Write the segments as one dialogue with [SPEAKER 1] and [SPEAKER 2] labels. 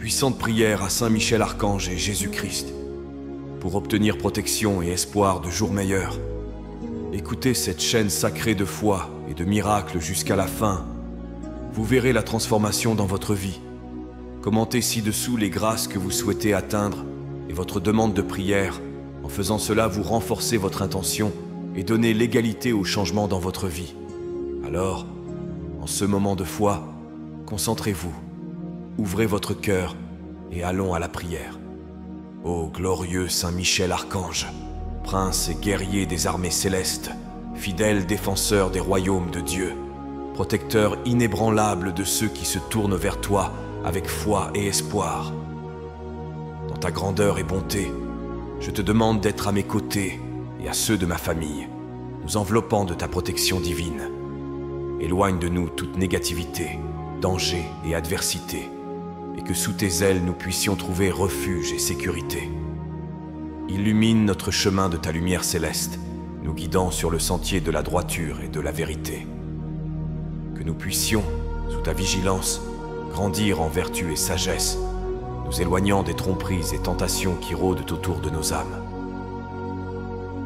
[SPEAKER 1] puissante prière à Saint Michel Archange et Jésus-Christ, pour obtenir protection et espoir de jours meilleurs. Écoutez cette chaîne sacrée de foi et de miracles jusqu'à la fin. Vous verrez la transformation dans votre vie. Commentez ci-dessous les grâces que vous souhaitez atteindre et votre demande de prière. En faisant cela, vous renforcez votre intention et donnez l'égalité au changement dans votre vie. Alors, en ce moment de foi, concentrez-vous, ouvrez votre cœur et allons à la prière. Ô glorieux Saint Michel Archange, prince et guerrier des armées célestes, fidèle défenseur des royaumes de Dieu, protecteur inébranlable de ceux qui se tournent vers toi avec foi et espoir. Dans ta grandeur et bonté, je te demande d'être à mes côtés et à ceux de ma famille, nous enveloppant de ta protection divine. Éloigne de nous toute négativité, danger et adversité, et que sous tes ailes nous puissions trouver refuge et sécurité. Illumine notre chemin de ta lumière céleste, nous guidant sur le sentier de la droiture et de la vérité. Que nous puissions, sous ta vigilance, grandir en vertu et sagesse, nous éloignant des tromperies et tentations qui rôdent autour de nos âmes.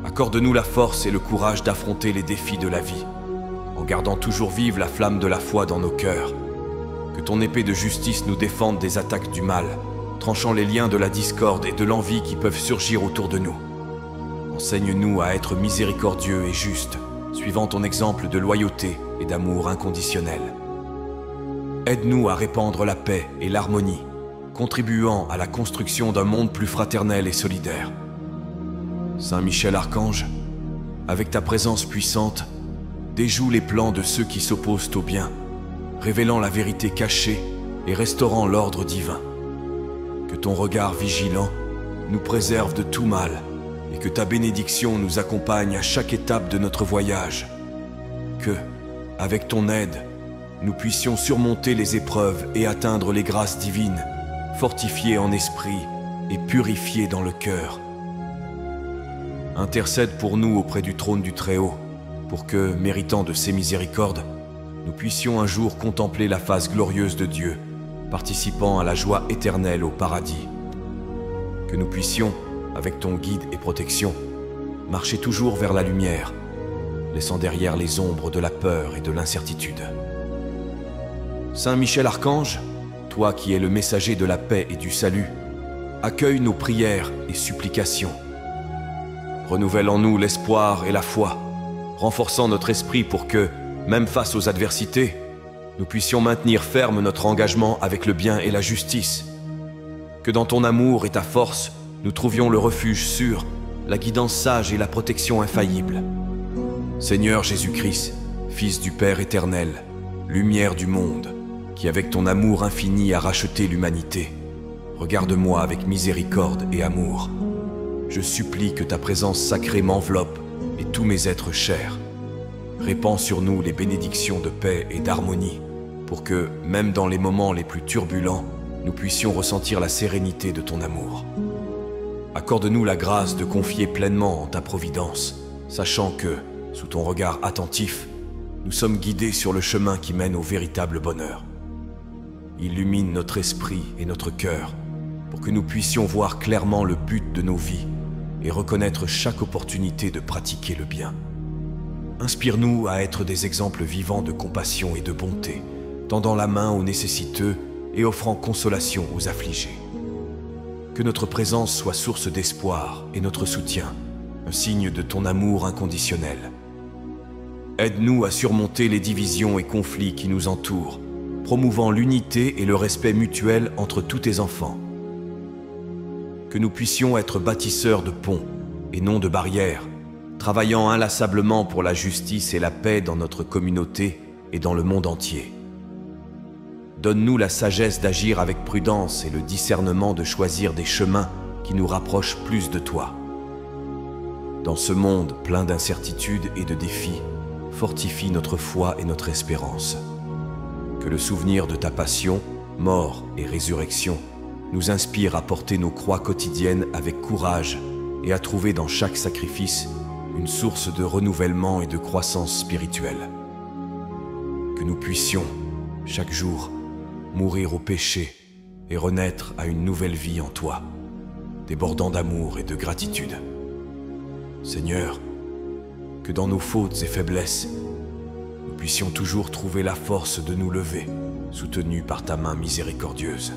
[SPEAKER 1] Accorde-nous la force et le courage d'affronter les défis de la vie, en gardant toujours vive la flamme de la foi dans nos cœurs. Que ton épée de justice nous défende des attaques du mal, tranchant les liens de la discorde et de l'envie qui peuvent surgir autour de nous. Enseigne-nous à être miséricordieux et justes, suivant ton exemple de loyauté et d'amour inconditionnel. Aide-nous à répandre la paix et l'harmonie, contribuant à la construction d'un monde plus fraternel et solidaire. Saint Michel Archange, avec ta présence puissante, déjoue les plans de ceux qui s'opposent au bien, révélant la vérité cachée et restaurant l'ordre divin. Que ton regard vigilant nous préserve de tout mal et que ta bénédiction nous accompagne à chaque étape de notre voyage. Que, avec ton aide, nous puissions surmonter les épreuves et atteindre les grâces divines, fortifiés en esprit et purifiés dans le cœur. Intercède pour nous auprès du trône du Très-Haut, pour que, méritant de ses miséricordes, nous puissions un jour contempler la face glorieuse de Dieu, participant à la joie éternelle au paradis. Que nous puissions, avec ton guide et protection, marcher toujours vers la lumière, laissant derrière les ombres de la peur et de l'incertitude. Saint Michel Archange, toi qui es le messager de la paix et du salut, accueille nos prières et supplications. Renouvelle en nous l'espoir et la foi, renforçant notre esprit pour que, même face aux adversités, nous puissions maintenir ferme notre engagement avec le bien et la justice. Que dans ton amour et ta force, nous trouvions le refuge sûr, la guidance sage et la protection infaillible. Seigneur Jésus-Christ, Fils du Père éternel, lumière du monde, qui avec ton amour infini a racheté l'humanité, regarde-moi avec miséricorde et amour. Je supplie que ta présence sacrée m'enveloppe et tous mes êtres chers. Répands sur nous les bénédictions de paix et d'harmonie, pour que, même dans les moments les plus turbulents, nous puissions ressentir la sérénité de ton amour. Accorde-nous la grâce de confier pleinement en ta providence, sachant que, sous ton regard attentif, nous sommes guidés sur le chemin qui mène au véritable bonheur. Illumine notre esprit et notre cœur, pour que nous puissions voir clairement le but de nos vies et reconnaître chaque opportunité de pratiquer le bien. Inspire-nous à être des exemples vivants de compassion et de bonté, tendant la main aux nécessiteux et offrant consolation aux affligés. Que notre présence soit source d'espoir et notre soutien, un signe de ton amour inconditionnel. Aide-nous à surmonter les divisions et conflits qui nous entourent, promouvant l'unité et le respect mutuel entre tous tes enfants. Que nous puissions être bâtisseurs de ponts et non de barrières, travaillant inlassablement pour la justice et la paix dans notre communauté et dans le monde entier. Donne-nous la sagesse d'agir avec prudence et le discernement de choisir des chemins qui nous rapprochent plus de toi. Dans ce monde plein d'incertitudes et de défis, fortifie notre foi et notre espérance. Que le souvenir de ta passion, mort et résurrection nous inspire à porter nos croix quotidiennes avec courage et à trouver dans chaque sacrifice une source de renouvellement et de croissance spirituelle. Que nous puissions, chaque jour, mourir au péché et renaître à une nouvelle vie en toi, débordant d'amour et de gratitude. Seigneur, que dans nos fautes et faiblesses, nous puissions toujours trouver la force de nous lever, soutenus par ta main miséricordieuse.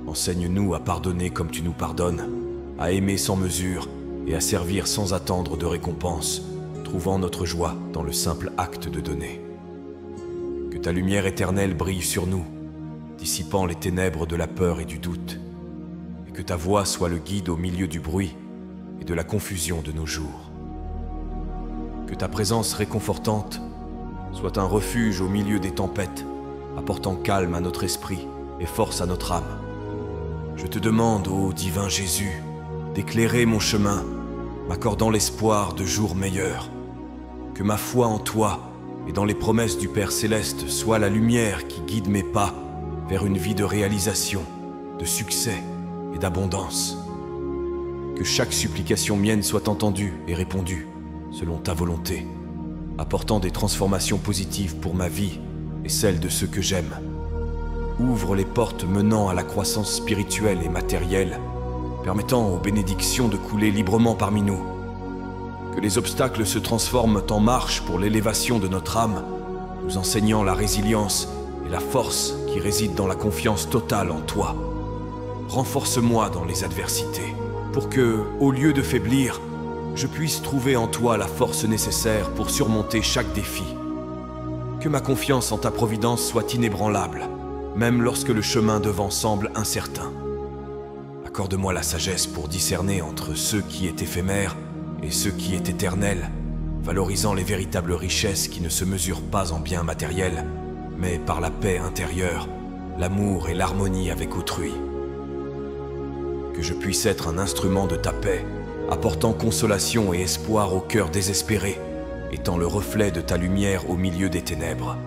[SPEAKER 1] Enseigne-nous à pardonner comme tu nous pardonnes, à aimer sans mesure et à servir sans attendre de récompense, trouvant notre joie dans le simple acte de donner. Que ta lumière éternelle brille sur nous, dissipant les ténèbres de la peur et du doute, et que ta voix soit le guide au milieu du bruit et de la confusion de nos jours. Que ta présence réconfortante soit un refuge au milieu des tempêtes, apportant calme à notre esprit et force à notre âme. Je te demande, ô divin Jésus, d'éclairer mon chemin, m'accordant l'espoir de jours meilleurs. Que ma foi en toi et dans les promesses du Père Céleste soit la lumière qui guide mes pas vers une vie de réalisation, de succès et d'abondance. Que chaque supplication mienne soit entendue et répondue selon ta volonté, apportant des transformations positives pour ma vie et celle de ceux que j'aime. Ouvre les portes menant à la croissance spirituelle et matérielle, permettant aux bénédictions de couler librement parmi nous. Que les obstacles se transforment en marche pour l'élévation de notre âme, nous enseignant la résilience et la force qui résident dans la confiance totale en toi. Renforce-moi dans les adversités, pour que, au lieu de faiblir, je puisse trouver en toi la force nécessaire pour surmonter chaque défi. Que ma confiance en ta providence soit inébranlable, même lorsque le chemin devant semble incertain. Accorde-moi la sagesse pour discerner entre ce qui est éphémère et ce qui est éternel, valorisant les véritables richesses qui ne se mesurent pas en biens matériels, mais par la paix intérieure, l'amour et l'harmonie avec autrui. Que je puisse être un instrument de ta paix, apportant consolation et espoir au cœur désespéré, étant le reflet de ta lumière au milieu des ténèbres.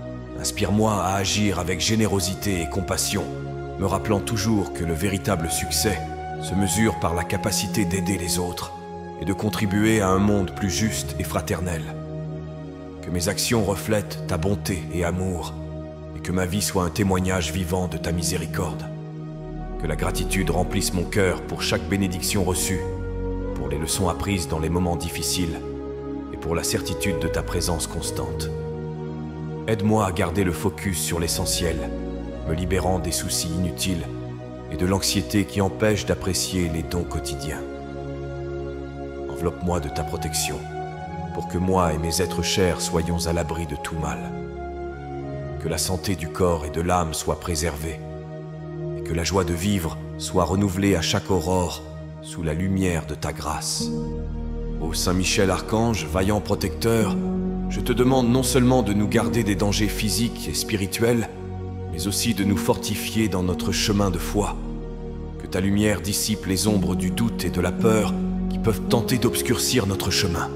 [SPEAKER 1] Inspire-moi à agir avec générosité et compassion, me rappelant toujours que le véritable succès se mesure par la capacité d'aider les autres et de contribuer à un monde plus juste et fraternel. Que mes actions reflètent ta bonté et amour, et que ma vie soit un témoignage vivant de ta miséricorde. Que la gratitude remplisse mon cœur pour chaque bénédiction reçue, pour les leçons apprises dans les moments difficiles, et pour la certitude de ta présence constante. Aide-moi à garder le focus sur l'essentiel, me libérant des soucis inutiles et de l'anxiété qui empêche d'apprécier les dons quotidiens. Enveloppe-moi de ta protection, pour que moi et mes êtres chers soyons à l'abri de tout mal. Que la santé du corps et de l'âme soit préservée, et que la joie de vivre soit renouvelée à chaque aurore sous la lumière de ta grâce. Ô Saint Michel Archange, vaillant protecteur, je te demande non seulement de nous garder des dangers physiques et spirituels, mais aussi de nous fortifier dans notre chemin de foi. Que ta lumière dissipe les ombres du doute et de la peur qui peuvent tenter d'obscurcir notre chemin.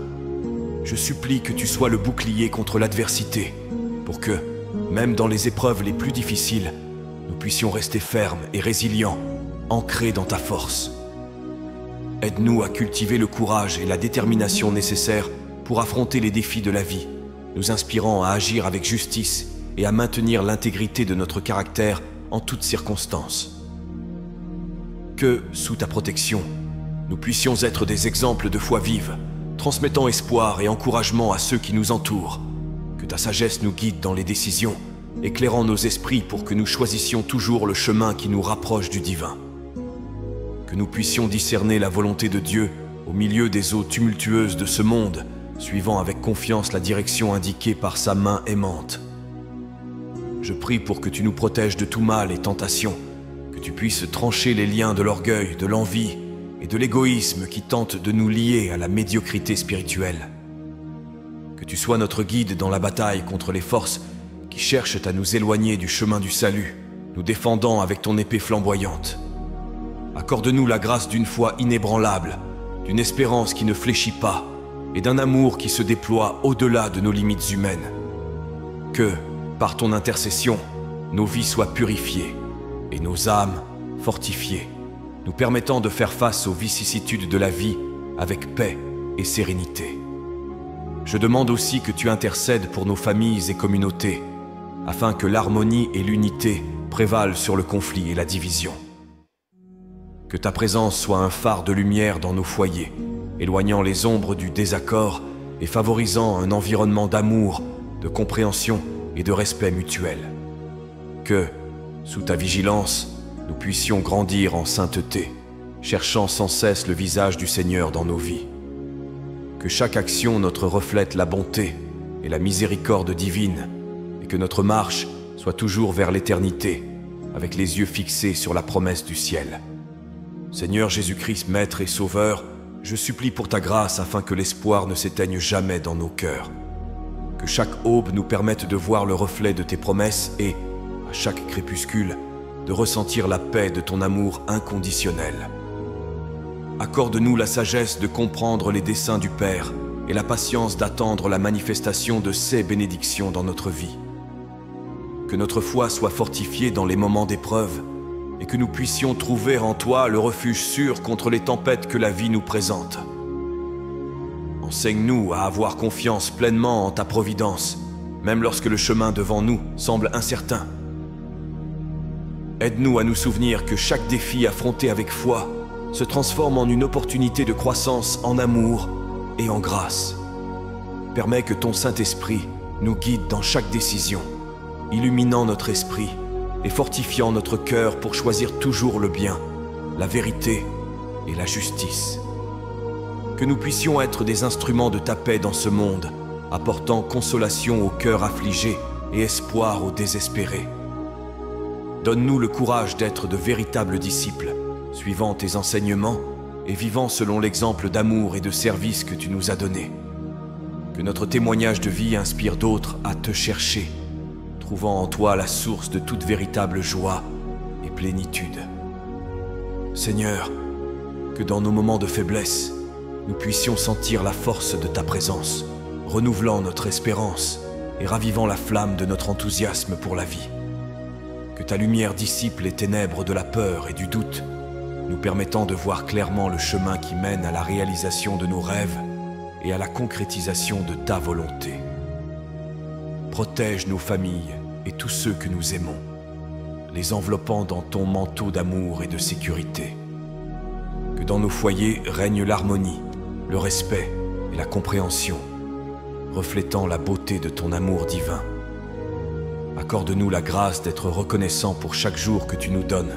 [SPEAKER 1] Je supplie que tu sois le bouclier contre l'adversité, pour que, même dans les épreuves les plus difficiles, nous puissions rester fermes et résilients, ancrés dans ta force. Aide-nous à cultiver le courage et la détermination nécessaires pour affronter les défis de la vie, nous inspirant à agir avec justice et à maintenir l'intégrité de notre caractère en toutes circonstances. Que, sous ta protection, nous puissions être des exemples de foi vive, transmettant espoir et encouragement à ceux qui nous entourent. Que ta sagesse nous guide dans les décisions, éclairant nos esprits pour que nous choisissions toujours le chemin qui nous rapproche du divin. Que nous puissions discerner la volonté de Dieu au milieu des eaux tumultueuses de ce monde, suivant avec confiance la direction indiquée par sa main aimante. Je prie pour que tu nous protèges de tout mal et tentation, que tu puisses trancher les liens de l'orgueil, de l'envie et de l'égoïsme qui tentent de nous lier à la médiocrité spirituelle. Que tu sois notre guide dans la bataille contre les forces qui cherchent à nous éloigner du chemin du salut, nous défendant avec ton épée flamboyante. Accorde-nous la grâce d'une foi inébranlable, d'une espérance qui ne fléchit pas, et d'un amour qui se déploie au-delà de nos limites humaines. Que, par ton intercession, nos vies soient purifiées et nos âmes fortifiées, nous permettant de faire face aux vicissitudes de la vie avec paix et sérénité. Je demande aussi que tu intercèdes pour nos familles et communautés, afin que l'harmonie et l'unité prévalent sur le conflit et la division. Que ta présence soit un phare de lumière dans nos foyers, éloignant les ombres du désaccord et favorisant un environnement d'amour, de compréhension et de respect mutuel. Que, sous ta vigilance, nous puissions grandir en sainteté, cherchant sans cesse le visage du Seigneur dans nos vies. Que chaque action notre reflète la bonté et la miséricorde divine, et que notre marche soit toujours vers l'éternité, avec les yeux fixés sur la promesse du ciel. Seigneur Jésus-Christ, Maître et Sauveur, je supplie pour ta grâce afin que l'espoir ne s'éteigne jamais dans nos cœurs. Que chaque aube nous permette de voir le reflet de tes promesses et, à chaque crépuscule, de ressentir la paix de ton amour inconditionnel. Accorde-nous la sagesse de comprendre les desseins du Père et la patience d'attendre la manifestation de ses bénédictions dans notre vie. Que notre foi soit fortifiée dans les moments d'épreuve et que nous puissions trouver en toi le refuge sûr contre les tempêtes que la vie nous présente. Enseigne-nous à avoir confiance pleinement en ta providence, même lorsque le chemin devant nous semble incertain. Aide-nous à nous souvenir que chaque défi affronté avec foi se transforme en une opportunité de croissance en amour et en grâce. Permets que ton Saint-Esprit nous guide dans chaque décision, illuminant notre esprit et fortifiant notre cœur pour choisir toujours le bien, la vérité et la justice. Que nous puissions être des instruments de ta paix dans ce monde, apportant consolation aux cœurs affligés et espoir aux désespérés. Donne-nous le courage d'être de véritables disciples, suivant tes enseignements et vivant selon l'exemple d'amour et de service que tu nous as donné. Que notre témoignage de vie inspire d'autres à te chercher, trouvant en toi la source de toute véritable joie et plénitude. Seigneur, que dans nos moments de faiblesse, nous puissions sentir la force de ta présence, renouvelant notre espérance et ravivant la flamme de notre enthousiasme pour la vie. Que ta lumière dissipe les ténèbres de la peur et du doute, nous permettant de voir clairement le chemin qui mène à la réalisation de nos rêves et à la concrétisation de ta volonté. Protège nos familles et tous ceux que nous aimons, les enveloppant dans ton manteau d'amour et de sécurité. Que dans nos foyers règne l'harmonie, le respect et la compréhension, reflétant la beauté de ton amour divin. Accorde-nous la grâce d'être reconnaissants pour chaque jour que tu nous donnes,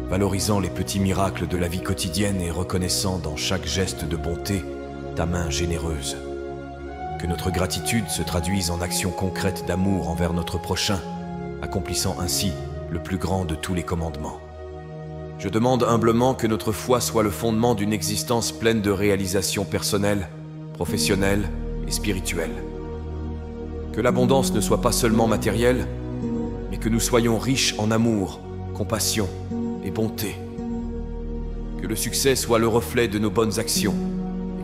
[SPEAKER 1] valorisant les petits miracles de la vie quotidienne et reconnaissant dans chaque geste de bonté ta main généreuse. Que notre gratitude se traduise en actions concrètes d'amour envers notre prochain, accomplissant ainsi le plus grand de tous les commandements. Je demande humblement que notre foi soit le fondement d'une existence pleine de réalisations personnelles, professionnelles et spirituelles. Que l'abondance ne soit pas seulement matérielle, mais que nous soyons riches en amour, compassion et bonté. Que le succès soit le reflet de nos bonnes actions,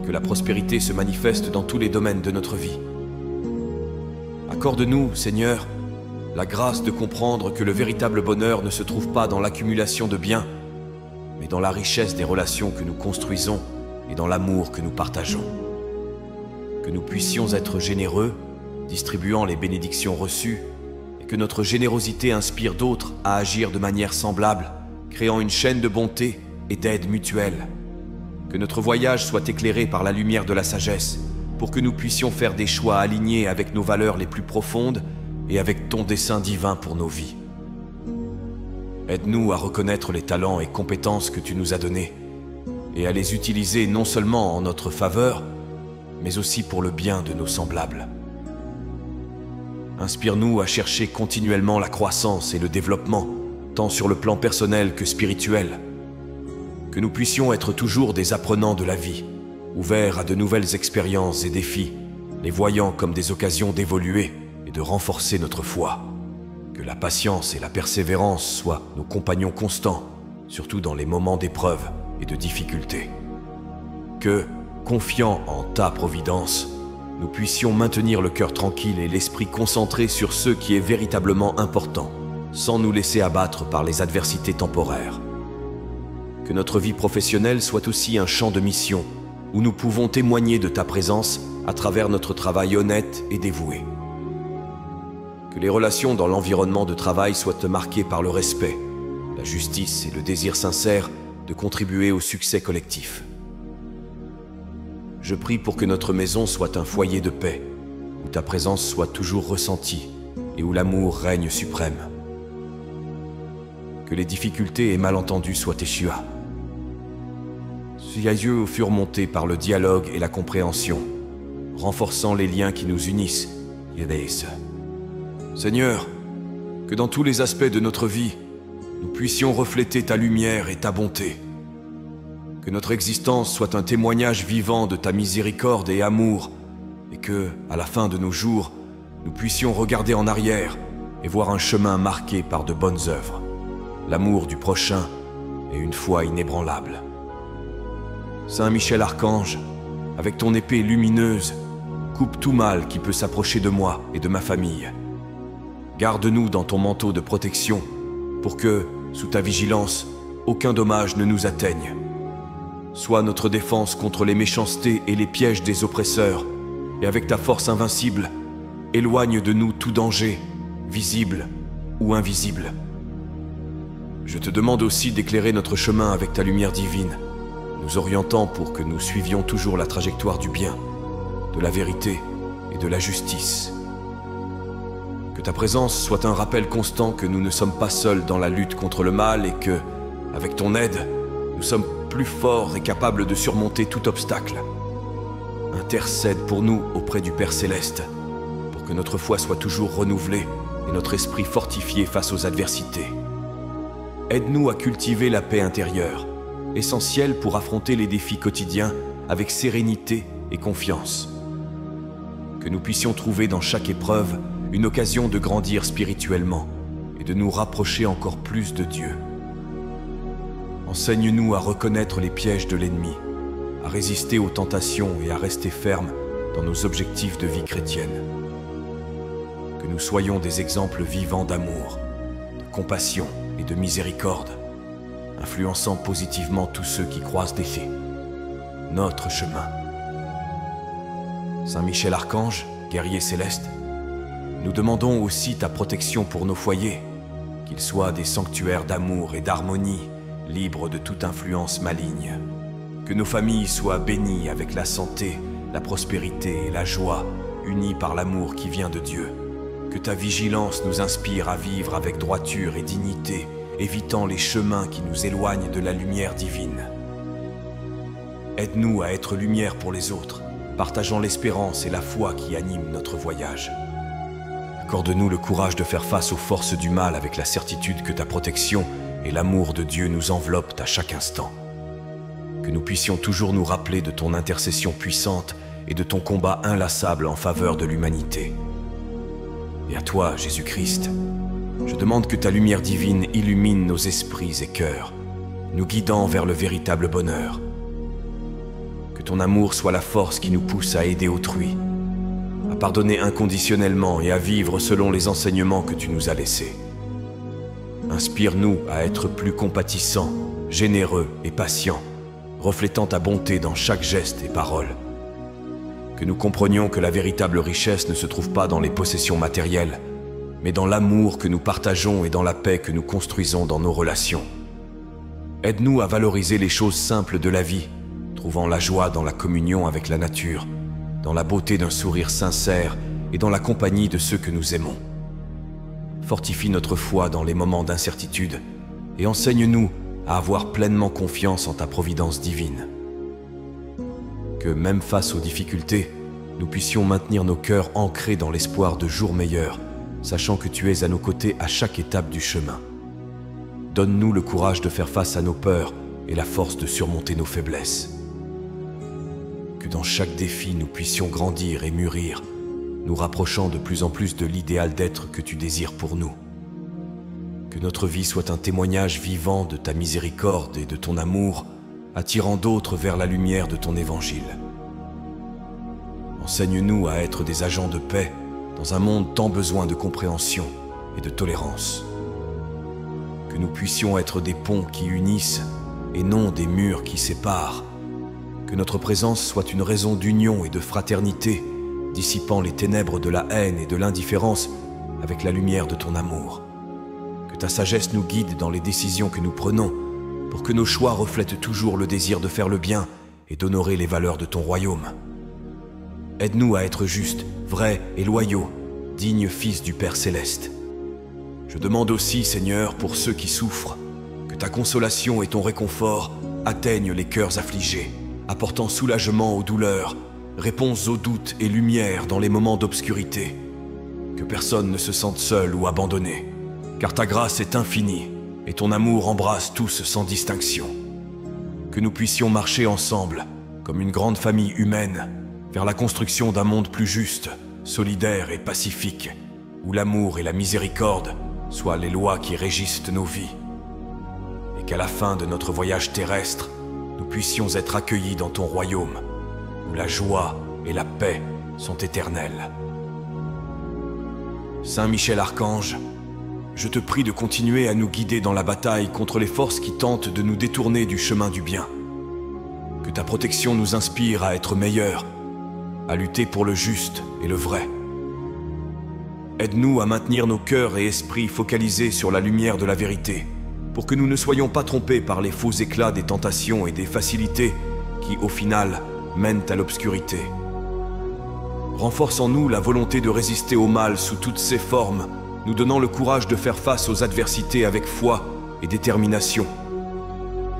[SPEAKER 1] que la prospérité se manifeste dans tous les domaines de notre vie. Accorde-nous, Seigneur, la grâce de comprendre que le véritable bonheur ne se trouve pas dans l'accumulation de biens, mais dans la richesse des relations que nous construisons et dans l'amour que nous partageons. Que nous puissions être généreux, distribuant les bénédictions reçues, et que notre générosité inspire d'autres à agir de manière semblable, créant une chaîne de bonté et d'aide mutuelle. Que notre voyage soit éclairé par la lumière de la sagesse, pour que nous puissions faire des choix alignés avec nos valeurs les plus profondes et avec ton dessein divin pour nos vies. Aide-nous à reconnaître les talents et compétences que tu nous as donnés, et à les utiliser non seulement en notre faveur, mais aussi pour le bien de nos semblables. Inspire-nous à chercher continuellement la croissance et le développement, tant sur le plan personnel que spirituel. Que nous puissions être toujours des apprenants de la vie, ouverts à de nouvelles expériences et défis, les voyant comme des occasions d'évoluer et de renforcer notre foi. Que la patience et la persévérance soient nos compagnons constants, surtout dans les moments d'épreuve et de difficulté. Que, confiants en ta providence, nous puissions maintenir le cœur tranquille et l'esprit concentré sur ce qui est véritablement important, sans nous laisser abattre par les adversités temporaires. Que notre vie professionnelle soit aussi un champ de mission, où nous pouvons témoigner de ta présence à travers notre travail honnête et dévoué. Que les relations dans l'environnement de travail soient marquées par le respect, la justice et le désir sincère de contribuer au succès collectif. Je prie pour que notre maison soit un foyer de paix, où ta présence soit toujours ressentie et où l'amour règne suprême. Que les difficultés et malentendus soient échuas. Ces yeux surmontés par le dialogue et la compréhension, renforçant les liens qui nous unissent. Seigneur, que dans tous les aspects de notre vie, nous puissions refléter ta lumière et ta bonté. Que notre existence soit un témoignage vivant de ta miséricorde et amour, et que, à la fin de nos jours, nous puissions regarder en arrière et voir un chemin marqué par de bonnes œuvres, l'amour du prochain et une foi inébranlable. Saint Michel Archange, avec ton épée lumineuse, coupe tout mal qui peut s'approcher de moi et de ma famille. Garde-nous dans ton manteau de protection, pour que, sous ta vigilance, aucun dommage ne nous atteigne. Sois notre défense contre les méchancetés et les pièges des oppresseurs, et avec ta force invincible, éloigne de nous tout danger, visible ou invisible. Je te demande aussi d'éclairer notre chemin avec ta lumière divine, nous orientant pour que nous suivions toujours la trajectoire du bien, de la vérité et de la justice. Que ta présence soit un rappel constant que nous ne sommes pas seuls dans la lutte contre le mal et que, avec ton aide, nous sommes plus forts et capables de surmonter tout obstacle. Intercède pour nous auprès du Père Céleste, pour que notre foi soit toujours renouvelée et notre esprit fortifié face aux adversités. Aide-nous à cultiver la paix intérieure, essentielle pour affronter les défis quotidiens avec sérénité et confiance. Que nous puissions trouver dans chaque épreuve une occasion de grandir spirituellement et de nous rapprocher encore plus de Dieu. Enseigne-nous à reconnaître les pièges de l'ennemi, à résister aux tentations et à rester fermes dans nos objectifs de vie chrétienne. Que nous soyons des exemples vivants d'amour, de compassion et de miséricorde, influençant positivement tous ceux qui croisent notre chemin. Saint Michel Archange, guerrier céleste, nous demandons aussi ta protection pour nos foyers, qu'ils soient des sanctuaires d'amour et d'harmonie, libres de toute influence maligne. Que nos familles soient bénies avec la santé, la prospérité et la joie, unies par l'amour qui vient de Dieu. Que ta vigilance nous inspire à vivre avec droiture et dignité, évitant les chemins qui nous éloignent de la lumière divine. Aide-nous à être lumière pour les autres, partageant l'espérance et la foi qui animent notre voyage. Accorde-nous le courage de faire face aux forces du mal avec la certitude que ta protection et l'amour de Dieu nous enveloppent à chaque instant. Que nous puissions toujours nous rappeler de ton intercession puissante et de ton combat inlassable en faveur de l'humanité. Et à toi, Jésus-Christ, je demande que ta lumière divine illumine nos esprits et cœurs, nous guidant vers le véritable bonheur. Que ton amour soit la force qui nous pousse à aider autrui, à pardonner inconditionnellement et à vivre selon les enseignements que tu nous as laissés. Inspire-nous à être plus compatissants, généreux et patients, reflétant ta bonté dans chaque geste et parole. Que nous comprenions que la véritable richesse ne se trouve pas dans les possessions matérielles, mais dans l'amour que nous partageons et dans la paix que nous construisons dans nos relations. Aide-nous à valoriser les choses simples de la vie, trouvant la joie dans la communion avec la nature, dans la beauté d'un sourire sincère et dans la compagnie de ceux que nous aimons. Fortifie notre foi dans les moments d'incertitude et enseigne-nous à avoir pleinement confiance en ta providence divine. Que même face aux difficultés, nous puissions maintenir nos cœurs ancrés dans l'espoir de jours meilleurs, sachant que tu es à nos côtés à chaque étape du chemin. Donne-nous le courage de faire face à nos peurs et la force de surmonter nos faiblesses. Que dans chaque défi, nous puissions grandir et mûrir, nous rapprochant de plus en plus de l'idéal d'être que tu désires pour nous. Que notre vie soit un témoignage vivant de ta miséricorde et de ton amour, attirant d'autres vers la lumière de ton évangile. Enseigne-nous à être des agents de paix dans un monde tant besoin de compréhension et de tolérance. Que nous puissions être des ponts qui unissent et non des murs qui séparent. Que notre présence soit une raison d'union et de fraternité, dissipant les ténèbres de la haine et de l'indifférence avec la lumière de ton amour. Que ta sagesse nous guide dans les décisions que nous prenons, pour que nos choix reflètent toujours le désir de faire le bien et d'honorer les valeurs de ton royaume. Aide-nous à être justes, vrais et loyaux, dignes fils du Père Céleste. Je demande aussi, Seigneur, pour ceux qui souffrent, que ta consolation et ton réconfort atteignent les cœurs affligés, apportant soulagement aux douleurs, réponse aux doutes et lumière dans les moments d'obscurité. Que personne ne se sente seul ou abandonné, car ta grâce est infinie et ton amour embrasse tous sans distinction. Que nous puissions marcher ensemble, comme une grande famille humaine, vers la construction d'un monde plus juste, solidaire et pacifique, où l'amour et la miséricorde soient les lois qui régissent nos vies. Et qu'à la fin de notre voyage terrestre, nous puissions être accueillis dans ton royaume, où la joie et la paix sont éternelles. Saint Michel Archange, je te prie de continuer à nous guider dans la bataille contre les forces qui tentent de nous détourner du chemin du bien. Que ta protection nous inspire à être meilleurs, à lutter pour le juste et le vrai. Aide-nous à maintenir nos cœurs et esprits focalisés sur la lumière de la vérité, pour que nous ne soyons pas trompés par les faux éclats des tentations et des facilités qui, au final, mènent à l'obscurité. Renforce en nous la volonté de résister au mal sous toutes ses formes, nous donnant le courage de faire face aux adversités avec foi et détermination.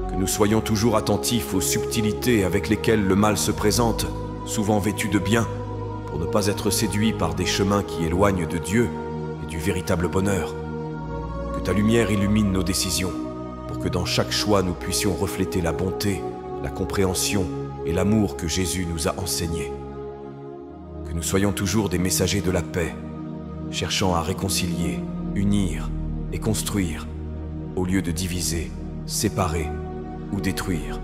[SPEAKER 1] Que nous soyons toujours attentifs aux subtilités avec lesquelles le mal se présente, souvent vêtu de bien, pour ne pas être séduits par des chemins qui éloignent de Dieu et du véritable bonheur. Que ta lumière illumine nos décisions, pour que dans chaque choix nous puissions refléter la bonté, la compréhension et l'amour que Jésus nous a enseignés. Que nous soyons toujours des messagers de la paix, cherchant à réconcilier, unir et construire, au lieu de diviser, séparer ou détruire.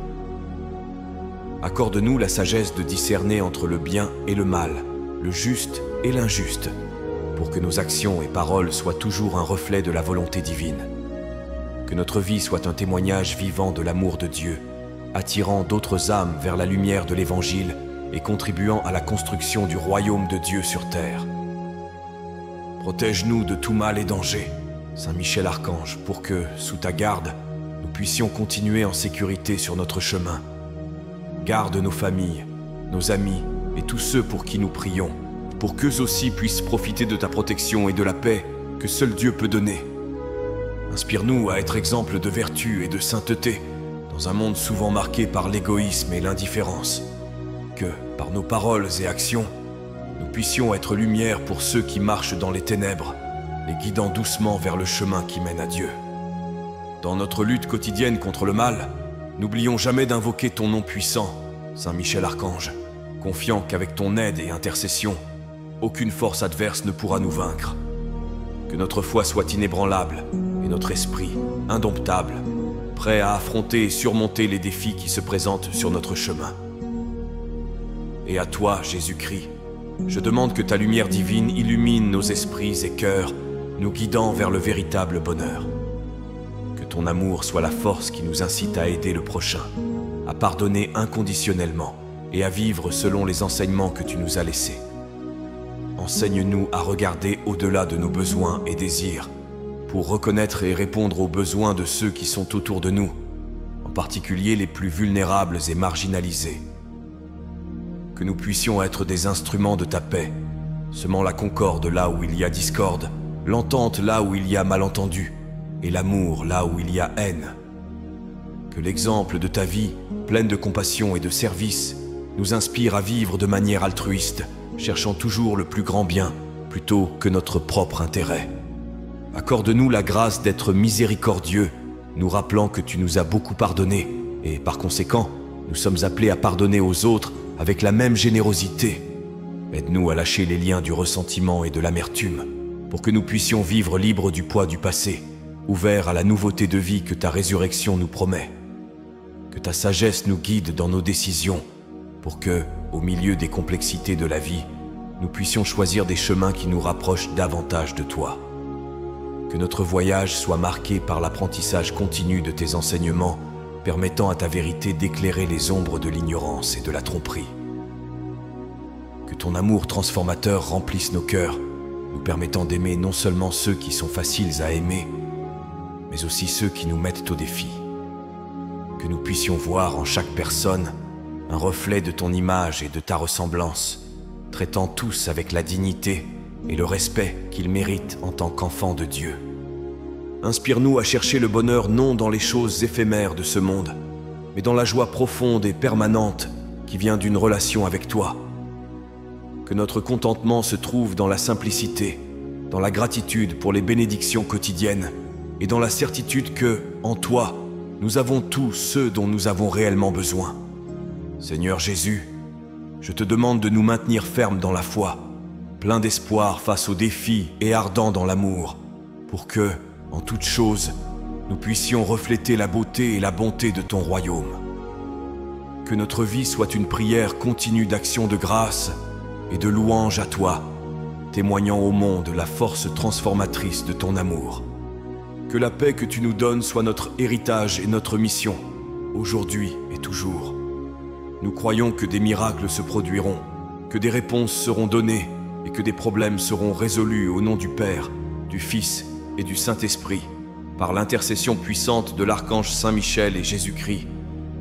[SPEAKER 1] Accorde-nous la sagesse de discerner entre le bien et le mal, le juste et l'injuste, pour que nos actions et paroles soient toujours un reflet de la volonté divine. Que notre vie soit un témoignage vivant de l'amour de Dieu, attirant d'autres âmes vers la lumière de l'Évangile et contribuant à la construction du royaume de Dieu sur terre. Protège-nous de tout mal et danger, Saint Michel Archange, pour que, sous ta garde, nous puissions continuer en sécurité sur notre chemin. Garde nos familles, nos amis et tous ceux pour qui nous prions, pour qu'eux aussi puissent profiter de ta protection et de la paix que seul Dieu peut donner. Inspire-nous à être exemple de vertu et de sainteté dans un monde souvent marqué par l'égoïsme et l'indifférence. Que, par nos paroles et actions, nous puissions être lumière pour ceux qui marchent dans les ténèbres, les guidant doucement vers le chemin qui mène à Dieu. Dans notre lutte quotidienne contre le mal, n'oublions jamais d'invoquer ton nom puissant, Saint Michel Archange, confiant qu'avec ton aide et intercession, aucune force adverse ne pourra nous vaincre. Que notre foi soit inébranlable et notre esprit indomptable, prêt à affronter et surmonter les défis qui se présentent sur notre chemin. Et à toi, Jésus-Christ, je demande que ta lumière divine illumine nos esprits et cœurs, nous guidant vers le véritable bonheur. Que ton amour soit la force qui nous incite à aider le prochain, à pardonner inconditionnellement et à vivre selon les enseignements que tu nous as laissés. Enseigne-nous à regarder au-delà de nos besoins et désirs, pour reconnaître et répondre aux besoins de ceux qui sont autour de nous, en particulier les plus vulnérables et marginalisés. Que nous puissions être des instruments de ta paix, semant la concorde là où il y a discorde, l'entente là où il y a malentendu, et l'amour là où il y a haine. Que l'exemple de ta vie, pleine de compassion et de service, nous inspire à vivre de manière altruiste, cherchant toujours le plus grand bien, plutôt que notre propre intérêt. Accorde-nous la grâce d'être miséricordieux, nous rappelant que tu nous as beaucoup pardonné, et par conséquent, nous sommes appelés à pardonner aux autres avec la même générosité. Aide-nous à lâcher les liens du ressentiment et de l'amertume, pour que nous puissions vivre libres du poids du passé, ouverts à la nouveauté de vie que ta résurrection nous promet. Que ta sagesse nous guide dans nos décisions, pour que, au milieu des complexités de la vie, nous puissions choisir des chemins qui nous rapprochent davantage de toi. Que notre voyage soit marqué par l'apprentissage continu de tes enseignements, permettant à ta vérité d'éclairer les ombres de l'ignorance et de la tromperie. Que ton amour transformateur remplisse nos cœurs, nous permettant d'aimer non seulement ceux qui sont faciles à aimer, mais aussi ceux qui nous mettent au défi. Que nous puissions voir en chaque personne un reflet de ton image et de ta ressemblance, traitant tous avec la dignité et le respect qu'ils méritent en tant qu'enfants de Dieu. Inspire-nous à chercher le bonheur non dans les choses éphémères de ce monde, mais dans la joie profonde et permanente qui vient d'une relation avec toi. Que notre contentement se trouve dans la simplicité, dans la gratitude pour les bénédictions quotidiennes et dans la certitude que, en toi, nous avons tous ceux dont nous avons réellement besoin. Seigneur Jésus, je te demande de nous maintenir fermes dans la foi, pleins d'espoir face aux défis et ardents dans l'amour, pour que, en toute chose, nous puissions refléter la beauté et la bonté de ton royaume. Que notre vie soit une prière continue d'action de grâce et de louange à toi, témoignant au monde la force transformatrice de ton amour. Que la paix que tu nous donnes soit notre héritage et notre mission, aujourd'hui et toujours. Nous croyons que des miracles se produiront, que des réponses seront données et que des problèmes seront résolus au nom du Père, du Fils et du Saint-Esprit, par l'intercession puissante de l'archange Saint Michel et Jésus-Christ,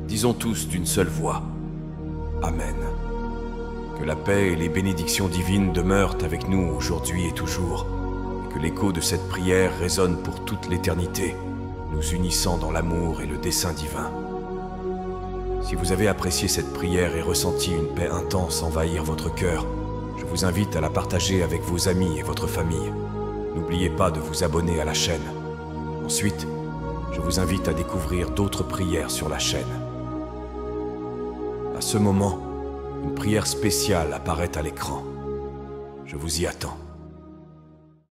[SPEAKER 1] disons tous d'une seule voix. Amen. Que la paix et les bénédictions divines demeurent avec nous aujourd'hui et toujours, et que l'écho de cette prière résonne pour toute l'éternité, nous unissant dans l'amour et le dessein divin. Si vous avez apprécié cette prière et ressenti une paix intense envahir votre cœur, je vous invite à la partager avec vos amis et votre famille. N'oubliez pas de vous abonner à la chaîne. Ensuite, je vous invite à découvrir d'autres prières sur la chaîne. À ce moment, une prière spéciale apparaît à l'écran. Je vous y attends.